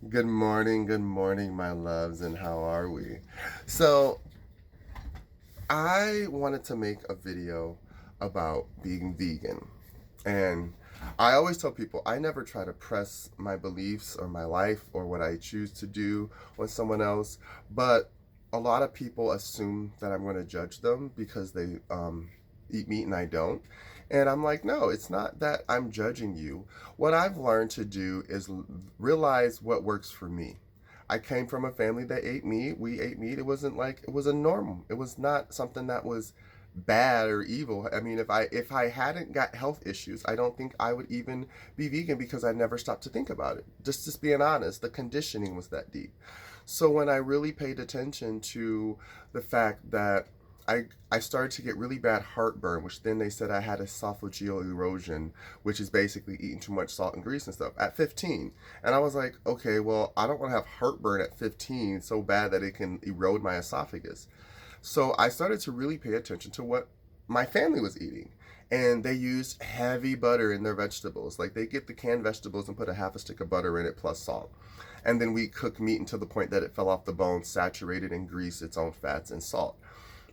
Good morning, my loves, and how are we? So, I wanted to make a video about being vegan. And I always tell people I never try to press my beliefs or my life or what I choose to do on someone else, but a lot of people assume that I'm going to judge them because they eat meat and I don't. And I'm like, no, it's not that I'm judging you. What I've learned to do is realize what works for me. I came from a family that ate meat. We ate meat. It wasn't like it was a norm. It was not something that was bad or evil. I mean, if I hadn't got health issues, I don't think I would even be vegan because I never stopped to think about it. Just being honest, the conditioning was that deep. So when I really paid attention to the fact that I started to get really bad heartburn, which then they said I had esophageal erosion, which is basically eating too much salt and grease and stuff at 15. And I was like, okay, well, I don't want to have heartburn at 15 so bad that it can erode my esophagus. So I started to really pay attention to what my family was eating. And they used heavy butter in their vegetables. Like they get the canned vegetables and put a half a stick of butter in it plus salt. And then we cook meat until the point that it fell off the bone, saturated in grease, its own fats, and salt.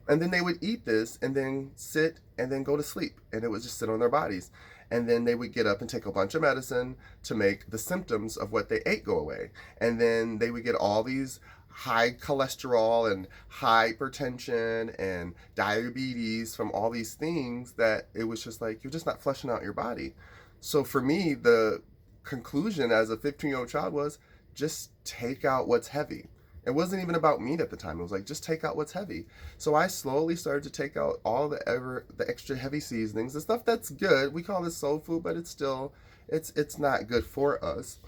And then they would eat this and then sit and then go to sleep. And it would just sit on their bodies. And then they would get up and take a bunch of medicine to make the symptoms of what they ate go away. And then they would get all these high cholesterol and hypertension and diabetes from all these things that it was just like, you're just not flushing out your body. So for me, the conclusion as a 15-year-old child was just take out what's heavy. It wasn't even about meat at the time. It was like just take out what's heavy. So I slowly started to take out all the extra heavy seasonings, the stuff that's good. We call this soul food, but it's still it's not good for us.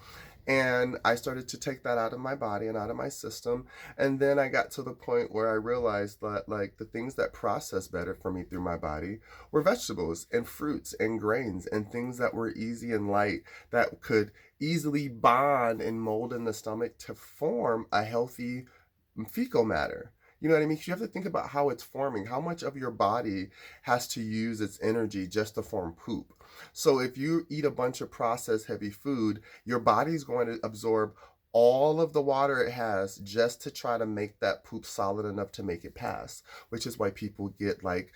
And I started to take that out of my body and out of my system. And then I got to the point where I realized that like the things that process better for me through my body were vegetables and fruits and grains and things that were easy and light that could easily bond and mold in the stomach to form a healthy fecal matter. You know what I mean? 'Cause you have to think about how it's forming, how much of your body has to use its energy just to form poop. So if you eat a bunch of processed heavy food, your body's going to absorb all of the water it has just to try to make that poop solid enough to make it pass, which is why people get like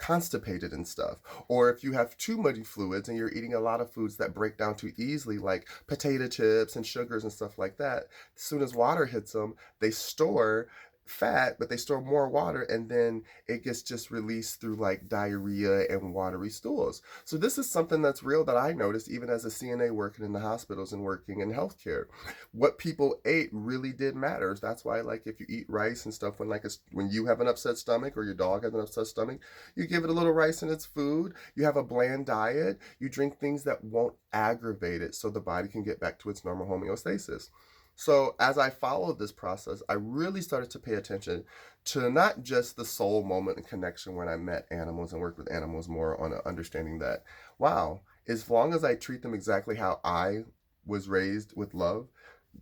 constipated and stuff. Or if you have too many fluids and you're eating a lot of foods that break down too easily, like potato chips and sugars and stuff like that, as soon as water hits them, they store fat, but they store more water, and then it gets just released through like diarrhea and watery stools. So this is something that's real that I noticed even as a CNA working in the hospitals and working in healthcare. What people ate really did matter. That's why like if you eat rice and stuff when you have an upset stomach or your dog has an upset stomach, you give it a little rice in its food. You have a bland diet. You drink things that won't aggravate it so the body can get back to its normal homeostasis. So as I followed this process, I really started to pay attention to not just the soul moment and connection when I met animals and worked with animals more on understanding that, wow, as long as I treat them exactly how I was raised with love,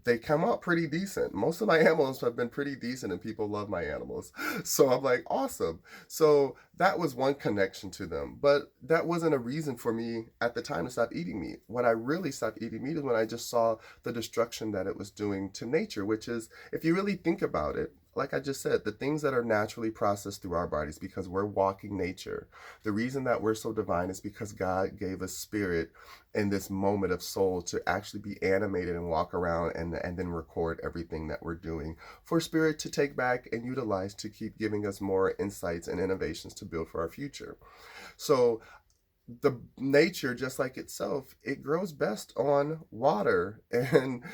they come out pretty decent. Most of my animals have been pretty decent and people love my animals. So I'm like, awesome. So that was one connection to them. But that wasn't a reason for me at the time to stop eating meat. When I really stopped eating meat is when I just saw the destruction that it was doing to nature, which is, if you really think about it, like I just said, the things that are naturally processed through our bodies because we're walking nature. The reason that we're so divine is because God gave us spirit in this moment of soul to actually be animated and walk around and then record everything that we're doing for spirit to take back and utilize to keep giving us more insights and innovations to build for our future. So the nature, just like itself, it grows best on water and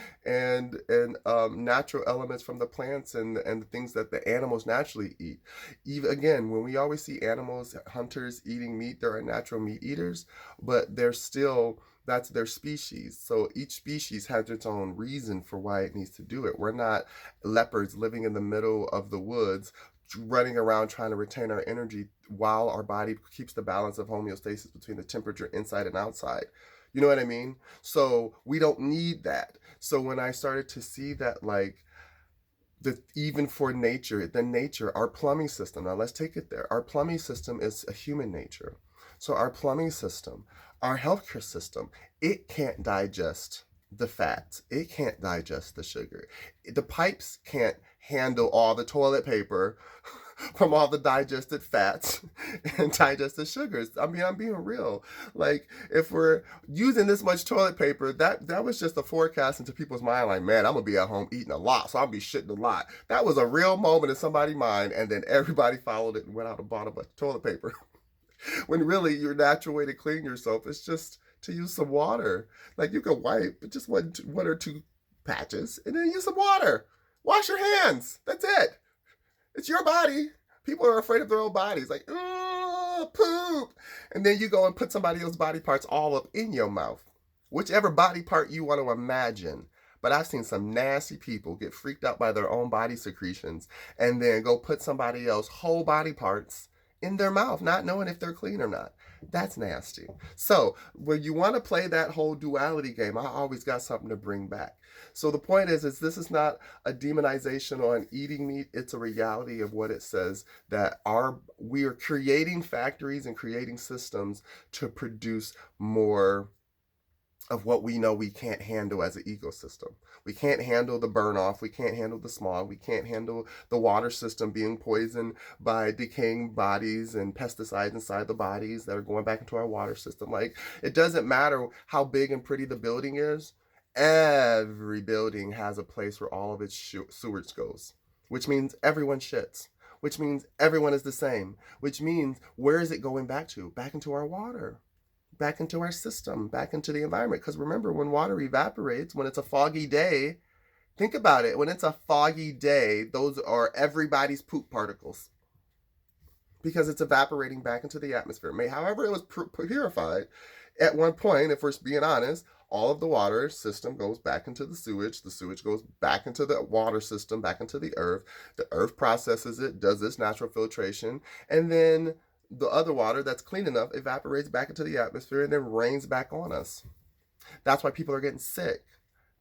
natural elements from the plants and the things that the animals naturally eat. Even again, when we always see animals, hunters eating meat, there are natural meat eaters, but they're still, that's their species. So each species has its own reason for why it needs to do it. We're not leopards living in the middle of the woods running around trying to retain our energy while our body keeps the balance of homeostasis between the temperature inside and outside. You know what I mean? So we don't need that. So when I started to see that, like, even for nature, the nature, our plumbing system, now let's take it there. Our plumbing system is a human nature. So our plumbing system, our healthcare system, it can't digest the fats. It can't digest the sugar. The pipes can't handle all the toilet paper from all the digested fats and digested sugars. I mean, I'm being real. Like, if we're using this much toilet paper, that was just a forecast into people's mind. Like, man, I'm gonna be at home eating a lot, so I'll be shitting a lot. That was a real moment in somebody's mind, and then everybody followed it and went out and bought a bunch of toilet paper. When really your natural way to clean yourself is just to use some water. Like, you can wipe, but just one or two patches, and then use some water. Wash your hands. That's it. It's your body. People are afraid of their own bodies. Like, poop. And then you go and put somebody else's body parts all up in your mouth. Whichever body part you want to imagine. But I've seen some nasty people get freaked out by their own body secretions and then go put somebody else's whole body parts in their mouth, not knowing if they're clean or not. That's nasty. So when you want to play that whole duality game, I always got something to bring back. So the point is this is not a demonization on eating meat. It's a reality of what it says, that we are creating factories and creating systems to produce more of what we know we can't handle as an ecosystem. We can't handle the burn off. We can't handle the smog. We can't handle the water system being poisoned by decaying bodies and pesticides inside the bodies that are going back into our water system. Like, it doesn't matter how big and pretty the building is. Every building has a place where all of its sewage goes, which means everyone shits, which means everyone is the same, which means where is it going back to? Back into our water, back into our system, back into the environment. Because remember, when water evaporates, when it's a foggy day, think about it. When it's a foggy day, those are everybody's poop particles, because it's evaporating back into the atmosphere. However, it was purified at one point, if we're being honest. All of the water system goes back into the sewage goes back into the water system, back into the earth processes it, does this natural filtration, and then the other water that's clean enough evaporates back into the atmosphere and then rains back on us. That's why people are getting sick.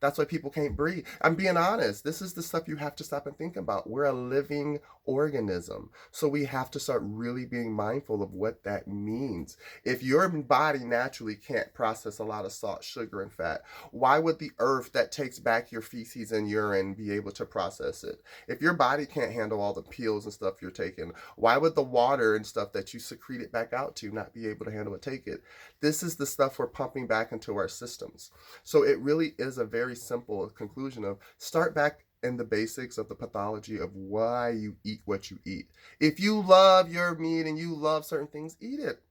That's why people can't breathe. I'm being honest. This is the stuff you have to stop and think about. We're a living organism. So we have to start really being mindful of what that means. If your body naturally can't process a lot of salt, sugar, and fat, why would the earth that takes back your feces and urine be able to process it? If your body can't handle all the pills and stuff you're taking, why would the water and stuff that you secrete it back out to not be able to handle it, take it? This is the stuff we're pumping back into our systems. So it really is a very simple conclusion of start back in the basics of the pathology of why you eat what you eat. If you love your meat and you love certain things, eat it.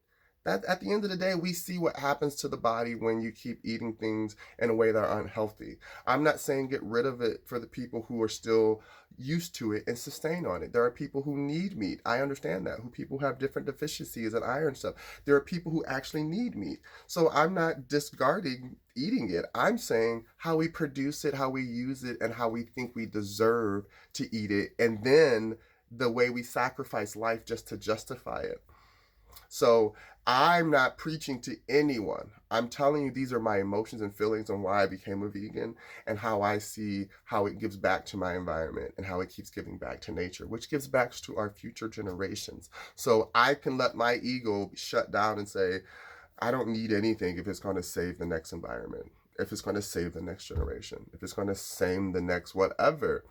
That, at the end of the day, we see what happens to the body when you keep eating things in a way that are unhealthy. I'm not saying get rid of it for the people who are still used to it and sustain on it. There are people who need meat. I understand that. Who people have different deficiencies and iron stuff. There are people who actually need meat. So I'm not discarding eating it. I'm saying how we produce it, how we use it, and how we think we deserve to eat it. And then the way we sacrifice life just to justify it. So I'm not preaching to anyone. I'm telling you, these are my emotions and feelings on why I became a vegan and how I see how it gives back to my environment and how it keeps giving back to nature, which gives back to our future generations. So I can let my ego shut down and say, I don't need anything if it's going to save the next environment, if it's going to save the next generation, if it's going to save the next whatever.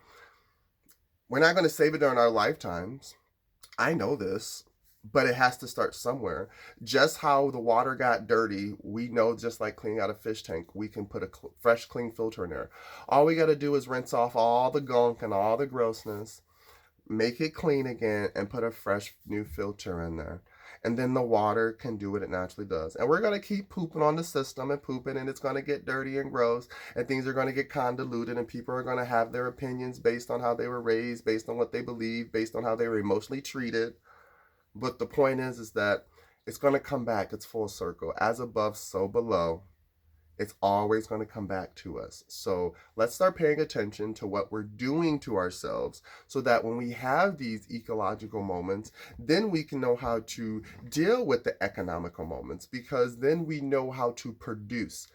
We're not going to save it during our lifetimes. I know this. But it has to start somewhere. Just how the water got dirty, we know, just like cleaning out a fish tank, we can put a fresh, clean filter in there. All we got to do is rinse off all the gunk and all the grossness, make it clean again, and put a fresh new filter in there. And then the water can do what it naturally does. And we're going to keep pooping on the system and pooping, and it's going to get dirty and gross, and things are going to get convoluted, and people are going to have their opinions based on how they were raised, based on what they believe, based on how they were emotionally treated. But the point is that it's going to come back. It's full circle. As above, so below. It's always going to come back to us. So let's start paying attention to what we're doing to ourselves so that when we have these ecological moments, then we can know how to deal with the economical moments, because then we know how to produce.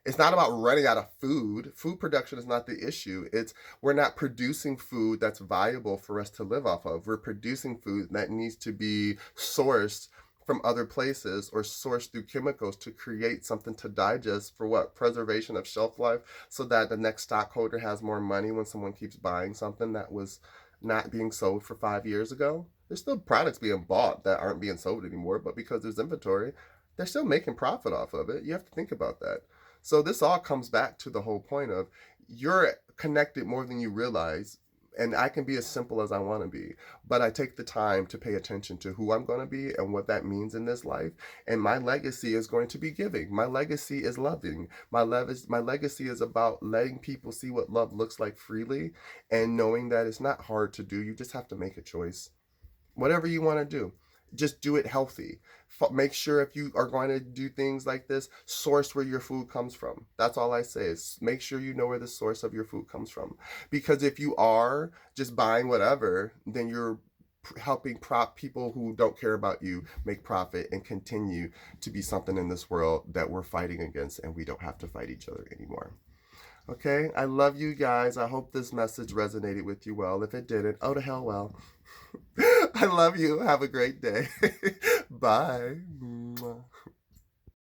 It's not about running out of food. Food production is not the issue. It's we're not producing food that's viable for us to live off of. We're producing food that needs to be sourced from other places or sourced through chemicals to create something to digest for what? Preservation of shelf life, so that the next stockholder has more money when someone keeps buying something that was not being sold for 5 years ago. There's still products being bought that aren't being sold anymore, but because there's inventory, they're still making profit off of it. You have to think about that. So this all comes back to the whole point of you're connected more than you realize, and I can be as simple as I want to be, but I take the time to pay attention to who I'm going to be and what that means in this life. And my legacy is going to be giving. My legacy is loving. My legacy is about letting people see what love looks like freely, and knowing that it's not hard to do. You just have to make a choice. Whatever you want to do, just do it healthy. Make sure if you are going to do things like this, source where your food comes from. That's all I say, is make sure you know where the source of your food comes from. Because if you are just buying whatever, then you're helping prop people who don't care about you make profit and continue to be something in this world that we're fighting against, and we don't have to fight each other anymore. Okay, I love you guys. I hope this message resonated with you well. If it didn't, oh to hell well. I love you. Have a great day. Bye.